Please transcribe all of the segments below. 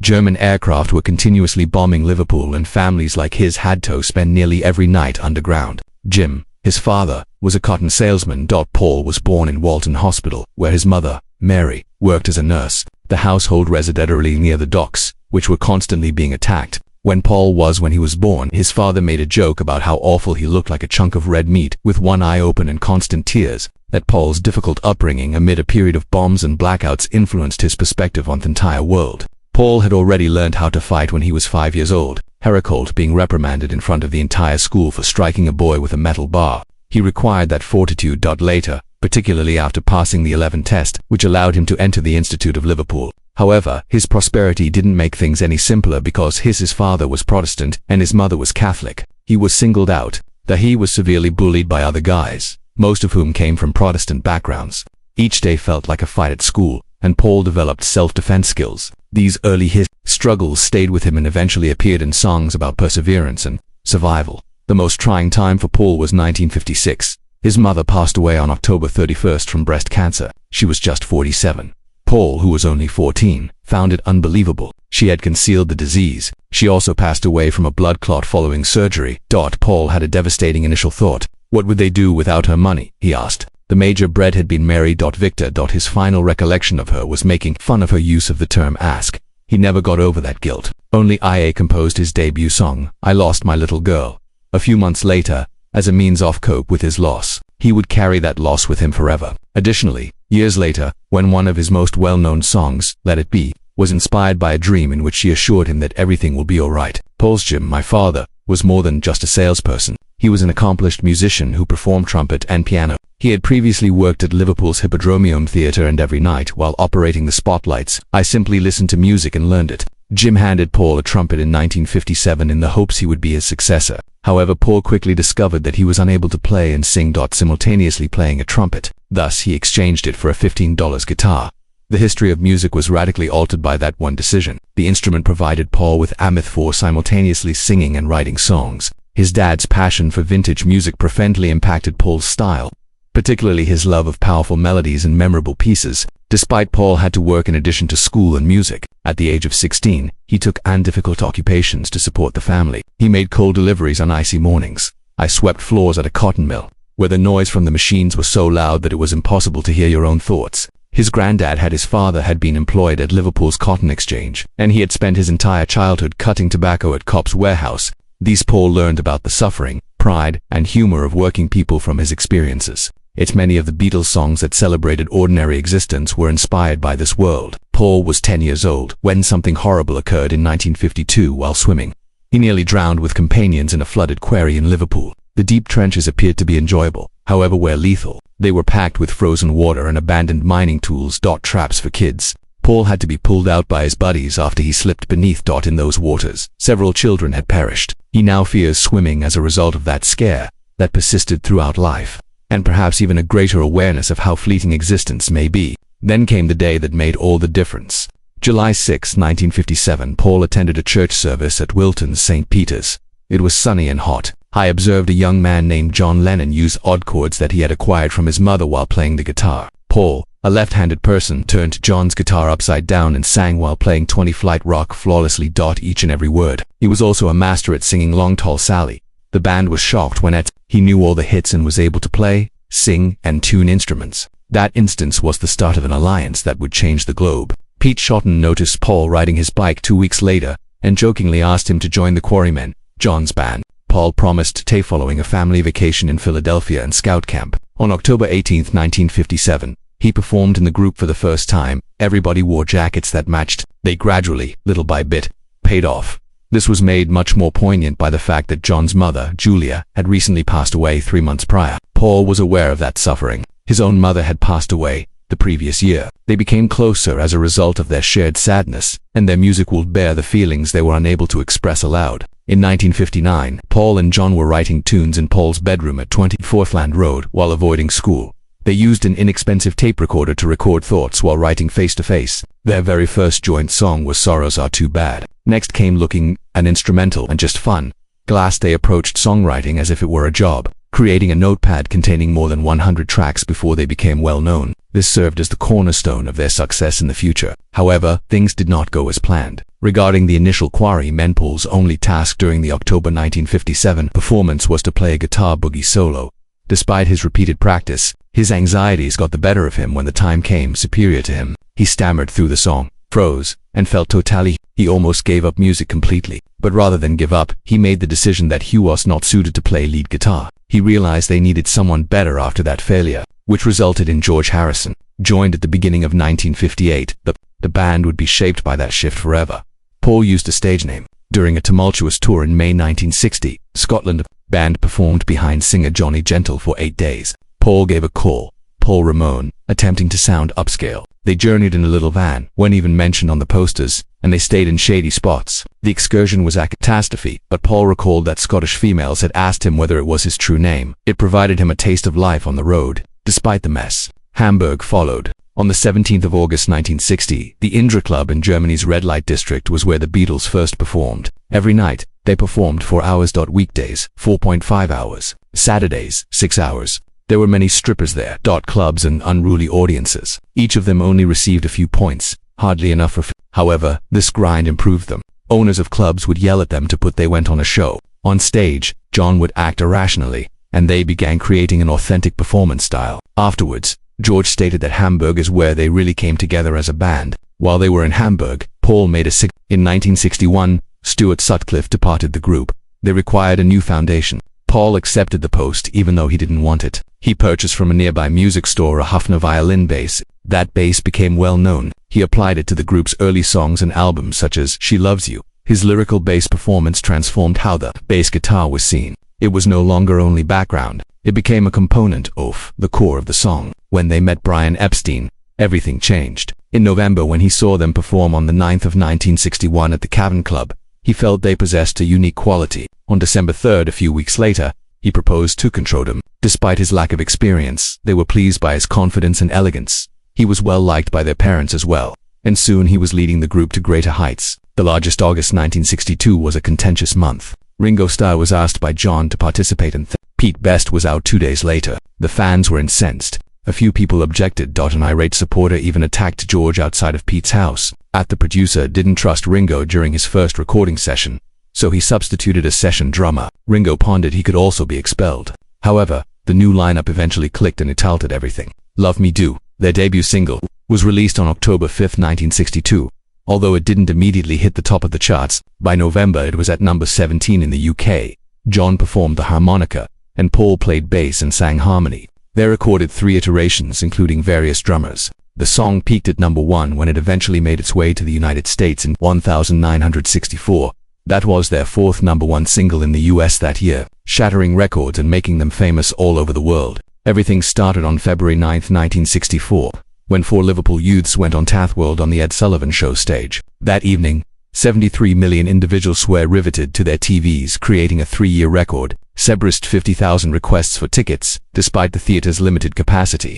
German aircraft were continuously bombing Liverpool, and families like his had to spend nearly every night underground. Jim, his father, was a cotton salesman. Paul was born in Walton Hospital, where his mother, Mary, worked as a nurse. The household resided near the docks, which were constantly being attacked. When he was born, his father made a joke about how awful he looked, like a chunk of red meat, with one eye open and constant tears. That Paul's difficult upbringing amid a period of bombs and blackouts influenced his perspective on the entire world. Paul had already learned how to fight when he was 5 years old, Heracolt being reprimanded in front of the entire school for striking a boy with a metal bar. He required that fortitude. Later, particularly after passing the 11th test, which allowed him to enter the Institute of Liverpool. However, his prosperity didn't make things any simpler, because his father was Protestant and his mother was Catholic. He was singled out. He was severely bullied by other guys, most of whom came from Protestant backgrounds. Each day felt like a fight at school, and Paul developed self-defense skills. These early struggles stayed with him and eventually appeared in songs about perseverance and survival. The most trying time for Paul was 1956. His mother passed away on October 31st from breast cancer. She was just 47. Paul, who was only 14, found it unbelievable. She had concealed the disease. She also passed away from a blood clot following surgery. Paul had a devastating initial thought. What would they do without her money? He asked. The major bread had been Mary. Victor. His final recollection of her was making fun of her use of the term ask. He never got over that guilt. Only IA composed his debut song, I Lost My Little Girl. A few months later, as a means of cope with his loss, he would carry that loss with him forever. Additionally, years later, when one of his most well-known songs, Let It Be, was inspired by a dream in which she assured him that everything will be alright. Paul's Jim, my father, was more than just a salesperson. He was an accomplished musician who performed trumpet and piano. He had previously worked at Liverpool's Hippodrome Theatre, and every night, while operating the spotlights, I simply listened to music and learned it. Jim handed Paul a trumpet in 1957 in the hopes he would be his successor. However, Paul quickly discovered that he was unable to play and sing. Simultaneously playing a trumpet. Thus, he exchanged it for a $15 guitar. The history of music was radically altered by that one decision. The instrument provided Paul with ammo for simultaneously singing and writing songs. His dad's passion for vintage music profoundly impacted Paul's style, particularly his love of powerful melodies and memorable pieces. Despite Paul had to work in addition to school and music, at the age of 16, he took on difficult occupations to support the family. He made coal deliveries on icy mornings. I swept floors at a cotton mill, where the noise from the machines was so loud that it was impossible to hear your own thoughts. His granddad his father had been employed at Liverpool's Cotton Exchange, and he had spent his entire childhood cutting tobacco at Copp's warehouse. These Paul learned about the suffering, pride, and humor of working people from his experiences. Many of the Beatles songs that celebrated ordinary existence were inspired by this world. Paul was 10 years old when something horrible occurred in 1952 while swimming. He nearly drowned with companions in a flooded quarry in Liverpool. The deep trenches appeared to be enjoyable, however were lethal. They were packed with frozen water and abandoned mining tools. Traps for kids. Paul had to be pulled out by his buddies after he slipped beneath. In those waters, several children had perished. He now fears swimming as a result of that scare that persisted throughout life, and perhaps even a greater awareness of how fleeting existence may be. Then came the day that made all the difference. July 6, 1957, Paul attended a church service at Wilton's St. Peter's. It was sunny and hot. I observed a young man named John Lennon use odd chords that he had acquired from his mother while playing the guitar. Paul, a left-handed person, turned John's guitar upside down and sang while playing 20 Flight Rock flawlessly. Each and every word. He was also a master at singing Long Tall Sally. The band was shocked when he knew all the hits and was able to play, sing, and tune instruments. That instance was the start of an alliance that would change the globe. Pete Shotton noticed Paul riding his bike 2 weeks later and jokingly asked him to join the Quarrymen, John's band. Paul promised to take following a family vacation in Philadelphia and scout camp. On October 18, 1957, he performed in the group for the first time. Everybody wore jackets that matched. They gradually, little by bit, paid off. This was made much more poignant by the fact that John's mother, Julia, had recently passed away 3 months prior. Paul was aware of that suffering. His own mother had passed away the previous year. They became closer as a result of their shared sadness, and their music would bear the feelings they were unable to express aloud. In 1959, Paul and John were writing tunes in Paul's bedroom at 24th Land Road while avoiding school. They used an inexpensive tape recorder to record thoughts while writing face to face. Their very first joint song was Sorrows Are Too Bad. Next came Looking, an instrumental and just fun. They approached songwriting as if it were a job, creating a notepad containing more than 100 tracks before they became well known. This served as the cornerstone of their success in the future. However, things did not go as planned. Regarding the initial Quarrymen, Paul's only task during the October 1957 performance was to play a guitar boogie solo. Despite his repeated practice, his anxieties got the better of him when the time came superior to him. He stammered through the song, froze, and felt totally. He almost gave up music completely. But rather than give up, he made the decision that he was not suited to play lead guitar. He realized they needed someone better after that failure, which resulted in George Harrison. Joined at the beginning of 1958, the band would be shaped by that shift forever. Paul used a stage name. During a tumultuous tour in May 1960, Scotland, the band performed behind singer Johnny Gentle for 8 days. Paul gave a call, Paul Ramone, attempting to sound upscale. They journeyed in a little van, weren't even mentioned on the posters, and they stayed in shady spots. The excursion was a catastrophe, but Paul recalled that Scottish females had asked him whether it was his true name. It provided him a taste of life on the road, despite the mess. Hamburg followed. On the 17th of August 1960, the Indra Club in Germany's red light district was where the Beatles first performed. Every night, they performed 4 hours. Weekdays, 4.5 hours. Saturdays, 6 hours. There were many strippers there, clubs and unruly audiences. Each of them only received a few points, hardly enough for However, this grind improved them. Owners of clubs would yell at them to put they went on a show. On stage, John would act irrationally, and they began creating an authentic performance style. Afterwards, George stated that Hamburg is where they really came together as a band. While they were in Hamburg, Paul made a In 1961, Stuart Sutcliffe departed the group. They required a new foundation. Paul accepted the post even though he didn't want it. He purchased from a nearby music store a Hofner violin bass. That bass became well known. He applied it to the group's early songs and albums such as She Loves You. His lyrical bass performance transformed how the bass guitar was seen. It was no longer only background. It became a component of the core of the song. When they met Brian Epstein, everything changed. In November, when he saw them perform on the 9th of 1961 at the Cavern Club, he felt they possessed a unique quality. On December 3rd, a few weeks later, he proposed to control them. Despite his lack of experience, they were pleased by his confidence and elegance. He was well liked by their parents as well, and soon he was leading the group to greater heights. The largest August 1962 was a contentious month. Ringo Starr was asked by John to participate and Pete Best was out 2 days later. The fans were incensed. A few people objected. An irate supporter even attacked George outside of Pete's house. The producer didn't trust Ringo during his first recording session, so he substituted a session drummer. Ringo pondered he could also be expelled. However, the new lineup eventually clicked and it altered everything. Love Me Do, their debut single, was released on October 5, 1962. Although it didn't immediately hit the top of the charts, by November it was at number 17 in the UK. John performed the harmonica, and Paul played bass and sang harmony. They recorded 3 iterations, including various drummers. The song peaked at number 1 when it eventually made its way to the United States in 1964. That was their 4th number 1 single in the US that year, shattering records and making them famous all over the world. Everything started on February 9, 1964, when 4 Liverpool youths went on Tathworld on the Ed Sullivan Show stage. That evening, 73 million individuals were riveted to their TVs, creating a 3-year record. Sebreast 50,000 requests for tickets, despite the theater's limited capacity.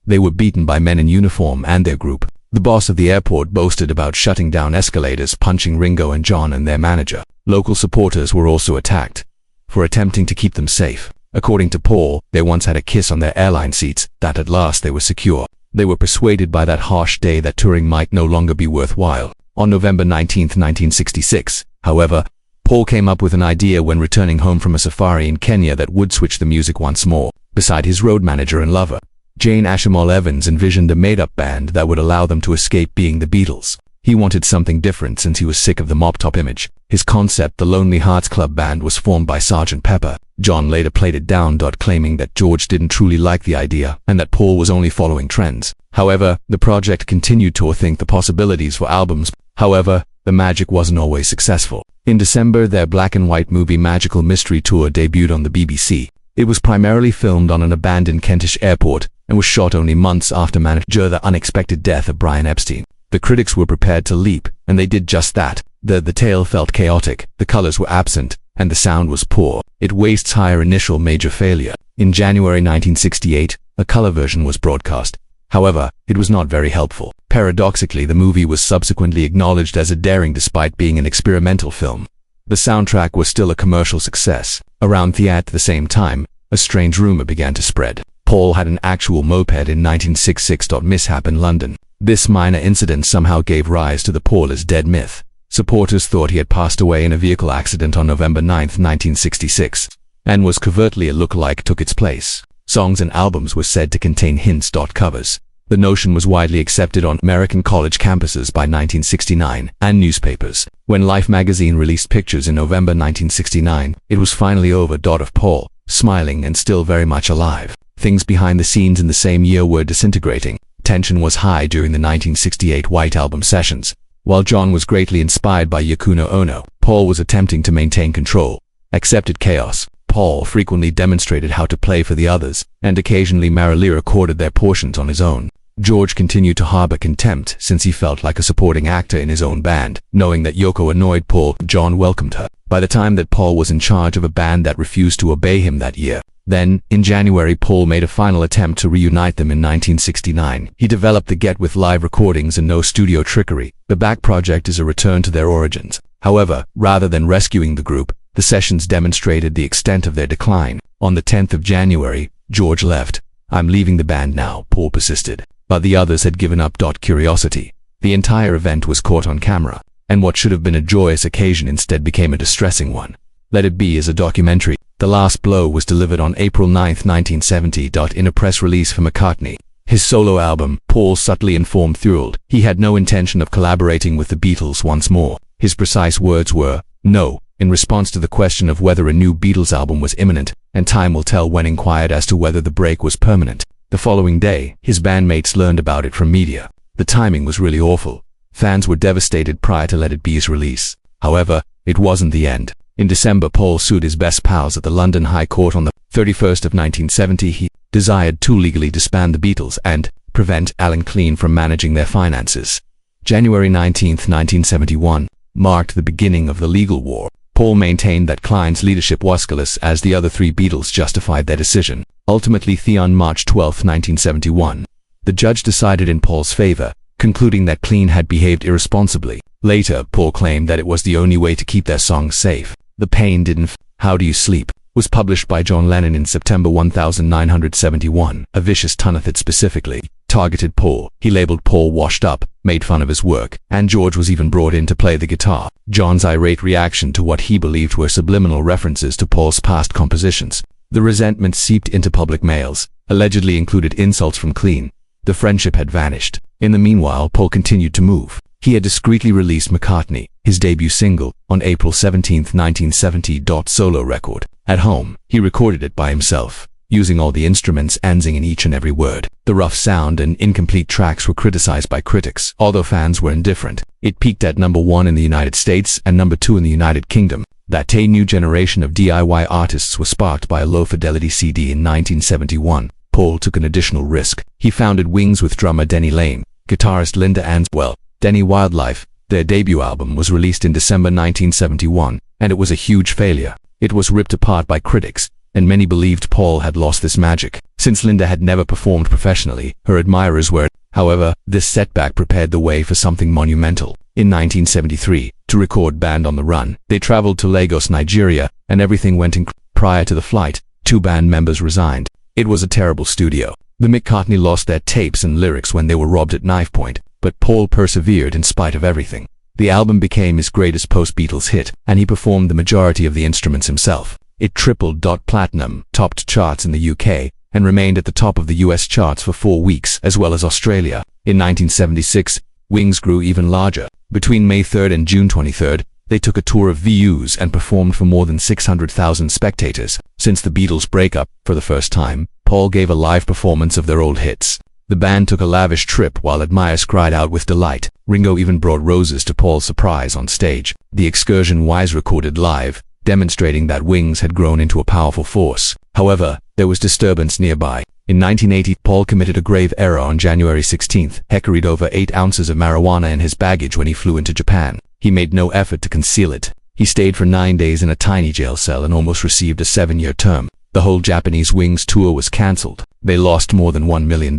They were beaten by men in uniform and their group. The boss of the airport boasted about shutting down escalators, punching Ringo and John and their manager. Local supporters were also attacked for attempting to keep them safe. According to Paul, they once had a kiss on their airline seats, that at last they were secure. They were persuaded by that harsh day that touring might no longer be worthwhile. On November 19, 1966, however, Paul came up with an idea when returning home from a safari in Kenya that would switch the music once more. Beside his road manager and lover, Jane Ashamal Evans envisioned a made-up band that would allow them to escape being the Beatles. He wanted something different since he was sick of the mop-top image. His concept, the Lonely Hearts Club Band, was formed by Sgt. Pepper. John later played it down, claiming that George didn't truly like the idea and that Paul was only following trends. However, the project continued to think the possibilities for albums. However, the magic wasn't always successful. In December, their black and white movie Magical Mystery Tour debuted on the BBC. It was primarily filmed on an abandoned Kentish airport and was shot only months after the unexpected death of Brian Epstein. The critics were prepared to leap, and they did just that. The tale felt chaotic, the colors were absent, and the sound was poor. It wastes higher initial major failure. In January 1968, a color version was broadcast. However, it was not very helpful. Paradoxically, the movie was subsequently acknowledged as a daring despite being an experimental film. The soundtrack was still a commercial success. Around at the same time, a strange rumor began to spread. Paul had an actual moped in 1966. Mishap in London. This minor incident somehow gave rise to the Paul is dead myth. Supporters thought he had passed away in a vehicle accident on November 9, 1966, and was covertly a look-alike took its place. Songs and albums were said to contain hints. Covers. The notion was widely accepted on American college campuses by 1969, and newspapers. When Life magazine released pictures in November 1969, it was finally over. Of Paul, smiling and still very much alive. Things behind the scenes in the same year were disintegrating. Tension was high during the 1968 White Album sessions. While John was greatly inspired by Yoko Ono, Paul was attempting to maintain control. Accepted chaos. Paul frequently demonstrated how to play for the others, and occasionally merrily recorded their portions on his own. George continued to harbor contempt since he felt like a supporting actor in his own band. Knowing that Yoko annoyed Paul, John welcomed her. By the time that Paul was in charge of a band that refused to obey him that year. Then, in January, Paul made a final attempt to reunite them in 1969. He developed the Get With live recordings and no studio trickery. The back project is a return to their origins. However, rather than rescuing the group, the sessions demonstrated the extent of their decline. On the 10th of January, George left. "I'm leaving the band now," Paul persisted. But the others had given up. Curiosity. The entire event was caught on camera, and what should have been a joyous occasion instead became a distressing one. Let It Be is a documentary. The last blow was delivered on April 9, 1970. In a press release for McCartney, his solo album, Paul subtly informed Thorold he had no intention of collaborating with the Beatles once more. His precise words were, "No," in response to the question of whether a new Beatles album was imminent, and time will tell when inquired as to whether the break was permanent. The following day, his bandmates learned about it from media. The timing was really awful. Fans were devastated prior to Let It Be's release. However, it wasn't the end. In December, Paul sued his best pals at the London High Court on the 31st of 1970. He desired to legally disband the Beatles and prevent Alan Klein from managing their finances. January 19, 1971, marked the beginning of the legal war. Paul maintained that Klein's leadership was scandalous as the other three Beatles justified their decision. Ultimately, on March 12, 1971, the judge decided in Paul's favor, concluding that Klein had behaved irresponsibly. Later, Paul claimed that it was the only way to keep their songs safe. The Pain Didn't How Do You Sleep was published by John Lennon in September 1971. A vicious ton that specifically targeted Paul. He labeled Paul washed up, made fun of his work, and George was even brought in to play the guitar. John's irate reaction to what he believed were subliminal references to Paul's past compositions. The resentment seeped into public mails, allegedly included insults from Klein. The friendship had vanished. In the meanwhile, Paul continued to move. He had discreetly released McCartney, his debut single, on April 17, 1970. Solo record. At home, he recorded it by himself, using all the instruments and singing each and every word. The rough sound and incomplete tracks were criticized by critics, although fans were indifferent. It peaked at number 1 in the United States and number 2 in the United Kingdom. That a new generation of DIY artists was sparked by a low-fidelity CD in 1971. Paul took an additional risk. He founded Wings with drummer Denny Laine, guitarist Linda Answell, Denny Wildlife. Their debut album was released in December 1971, and it was a huge failure. It was ripped apart by critics, and many believed Paul had lost this magic. Since Linda had never performed professionally, her admirers were. However, this setback prepared the way for something monumental. In 1973, to record Band on the Run, they traveled to Lagos, Nigeria, and everything went in. Prior to the flight, 2 band members resigned. It was a terrible studio. The McCartney lost their tapes and lyrics when they were robbed at knife point, but Paul persevered in spite of everything. The album became his greatest post-Beatles hit, and he performed the majority of the instruments himself. It tripled platinum, topped charts in the UK, and remained at the top of the US charts for 4 weeks, as well as Australia. In 1976, Wings grew even larger. Between May 3 and June 23, they took a tour of venues and performed for more than 600,000 spectators. Since the Beatles' breakup, for the first time, Paul gave a live performance of their old hits. The band took a lavish trip while admirers cried out with delight. Ringo even brought roses to Paul's surprise on stage. The excursion was recorded live, demonstrating that Wings had grown into a powerful force. However, there was disturbance nearby. In 1980, Paul committed a grave error on January 16. He carried over 8 ounces of marijuana in his baggage when he flew into Japan. He made no effort to conceal it. He stayed for 9 days in a tiny jail cell and almost received a 7-year term. The whole Japanese Wings tour was cancelled. They lost more than $1 million.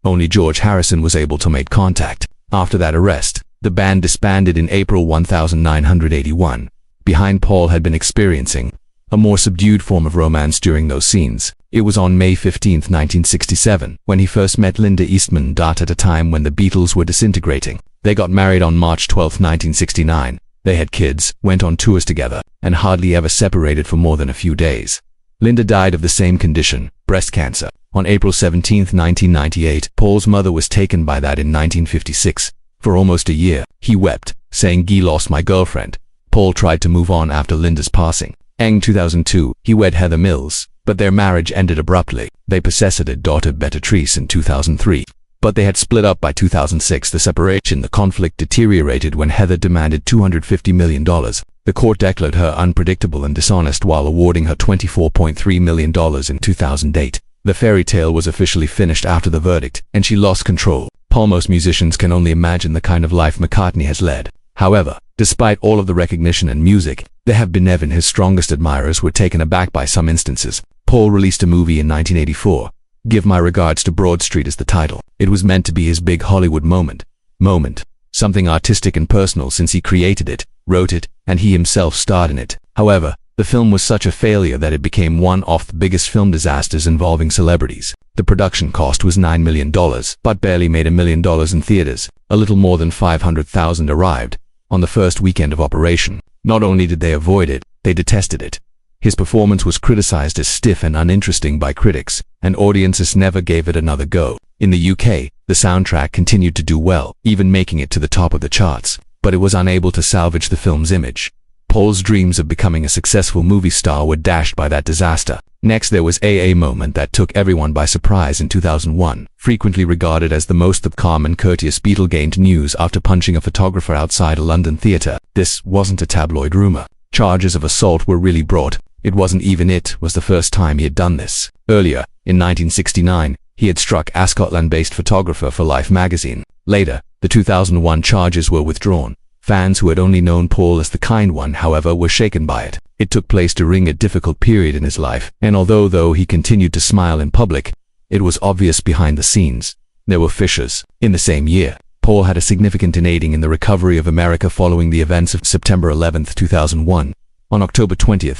Only George Harrison was able to make contact. After that arrest, the band disbanded in April 1981. Behind Paul had been experiencing a more subdued form of romance during those scenes. It was on May 15, 1967, when he first met Linda Eastman. At a time when the Beatles were disintegrating. They got married on March 12, 1969. They had kids, went on tours together, and hardly ever separated for more than a few days. Linda died of the same condition, breast cancer, on April 17, 1998. Paul's mother was taken by that in 1956. For almost a year, he wept, saying, "Guy lost my girlfriend." Paul tried to move on after Linda's passing. In 2002, he wed Heather Mills, but their marriage ended abruptly. They possessed a daughter, Beatrice, in 2003. But they had split up by 2006. The separation, the conflict deteriorated when Heather demanded $250 million. The court declared her unpredictable and dishonest while awarding her $24.3 million in 2008. The fairy tale was officially finished after the verdict, and she lost control. Most musicians can only imagine the kind of life McCartney has led. However, despite all of the recognition and music, there have been even his strongest admirers were taken aback by some instances. Paul released a movie in 1984. Give My Regards to Broad Street is the title. It was meant to be his big Hollywood moment. Something artistic and personal since he created it, wrote it, and he himself starred in it. However, the film was such a failure that it became one of the biggest film disasters involving celebrities. The production cost was $9 million, but barely made $1 million in theaters. A little more than 500,000 arrived on the first weekend of operation. Not only did they avoid it, they detested it. His performance was criticized as stiff and uninteresting by critics, and audiences never gave it another go. In the UK, the soundtrack continued to do well, even making it to the top of the charts, but it was unable to salvage the film's image. Paul's dreams of becoming a successful movie star were dashed by that disaster. Next, there was a moment that took everyone by surprise in 2001. Frequently regarded as the most calm and courteous Beatle gained news after punching a photographer outside a London theatre. This wasn't a tabloid rumor. Charges of assault were really brought. It wasn't even was the first time he had done this. Earlier, in 1969, he had struck a Scotland-based photographer for Life magazine. Later, the 2001 charges were withdrawn. Fans who had only known Paul as the kind one, however, were shaken by it. It took place during a difficult period in his life, and although he continued to smile in public, it was obvious behind the scenes. There were fissures. In the same year, Paul had a significant aiding in the recovery of America following the events of September 11, 2001. On October 20th,